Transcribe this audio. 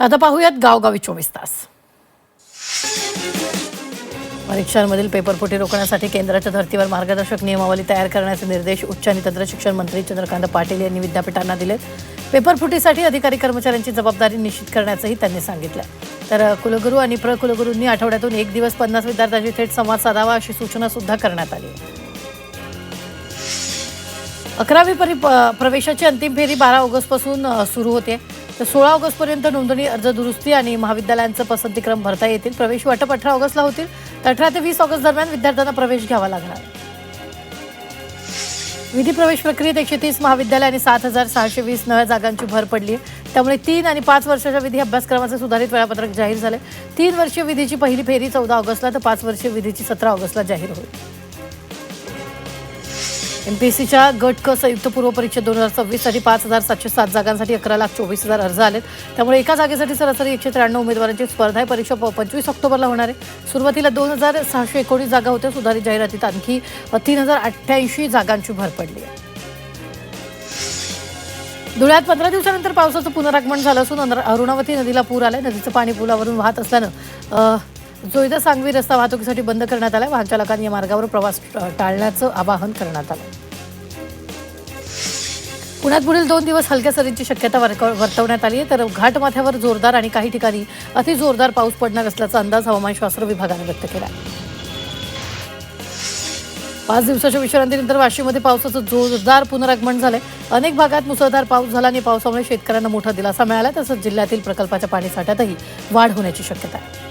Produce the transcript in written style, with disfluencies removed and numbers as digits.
आता पाहूयात गावगावी 24 तास. परीक्षांमधील पेपरफुटी रोखण्यासाठी केंद्राच्या धर्तीवर मार्गदर्शक नियमावली तयार करण्याचे निर्देश उच्च आणि तंत्र शिक्षण मंत्री चंद्रकांत पाटील यांनी विद्यापीठांना दिले. पेपरफुटीसाठी अधिकारी कर्मचाऱ्यांची जबाबदारी निश्चित करण्याचंही त्यांनी सांगितलं. तर कुलगुरू आणि प्रकुलगुरूंनी आठवड्यातून एक दिवस 50 विद्यार्थ्यांशी थेट संवाद साधावा अशी सूचना सुद्धा करण्यात आली. 11वी प्रवेशाची अंतिम फेरी 12 ऑगस्टपासून सुरू होते. तर 16 ऑगस्टपर्यंत नोंदणी, अर्ज दुरुस्ती आणि महाविद्यालयांचं पसंतीक्रम भरता येतील. प्रवेश वाटप 18 ऑगस्टला होतील. तर 18 ते 20 ऑगस्ट दरम्यान विद्यार्थ्यांना प्रवेश घ्यावा लागणार. विधी प्रवेश प्रक्रियेत 130 महाविद्यालय आणि 7,620 नव्या जागांची भर पडली आहे. त्यामुळे 3 आणि 5 वर्षाच्या विधी अभ्यासक्रमाचे सुधारित वेळापत्रक जाहीर झाले. 3 वर्षीय विधीची पहिली फेरी 14 ऑगस्टला तर 5 वर्षीय विधीची 17 ऑगस्टला जाहीर होईल. एमपीएससीच्या गट क संयुक्त पूर्व परीक्षा 2026 साठी 5,707 जागांसाठी 11,24,000 अर्ज आलेत. त्यामुळे एका जागेसाठी सरासरी 193 उमेदवारांची स्पर्धा आहे. परीक्षा 25 ऑक्टोबरला होणार आहे. सुरुवातीला 2,619 जागा होत्या. सुधारित जाहिरातीत आणखी 3,088 जागांची भर पडली आहे. धुळ्यात 15 दिवसानंतर पावसाचं पुनरागमन झालं असून अरुणावती नदीला पूर आलाय. नदीचं पाणी पुलावरून वाहत असल्यानं जोईदा सांगवी रस्ता वाहतुकीसाठी बंद करण्यात आलाय. वाहन चालकांनी या मार्गावर प्रवास टाळण्याचं आवाहन करण्यात आलं. पुण्यात पुढील 2 दिवस हलक्या सरींची शक्यता वर्तवण्यात आली आहे. तर घाटमाथ्यावर जोरदार आणि काही ठिकाणी अतिजोरदार पाऊस पडणार असल्याचा अंदाज हवामानशास्त्र विभागाने व्यक्त केला. 5 दिवसाच्या विश्रांतीनंतर वाशीमध्ये पावसाचं जोरदार पुनरागमन झालंय. अनेक भागात मुसळधार पाऊस झाला आणि पावसामुळे शेतकऱ्यांना मोठा दिलासा मिळाला. तसंच जिल्ह्यातील प्रकल्पाच्या पाणीसाठ्यातही वाढ होण्याची शक्यता आहे.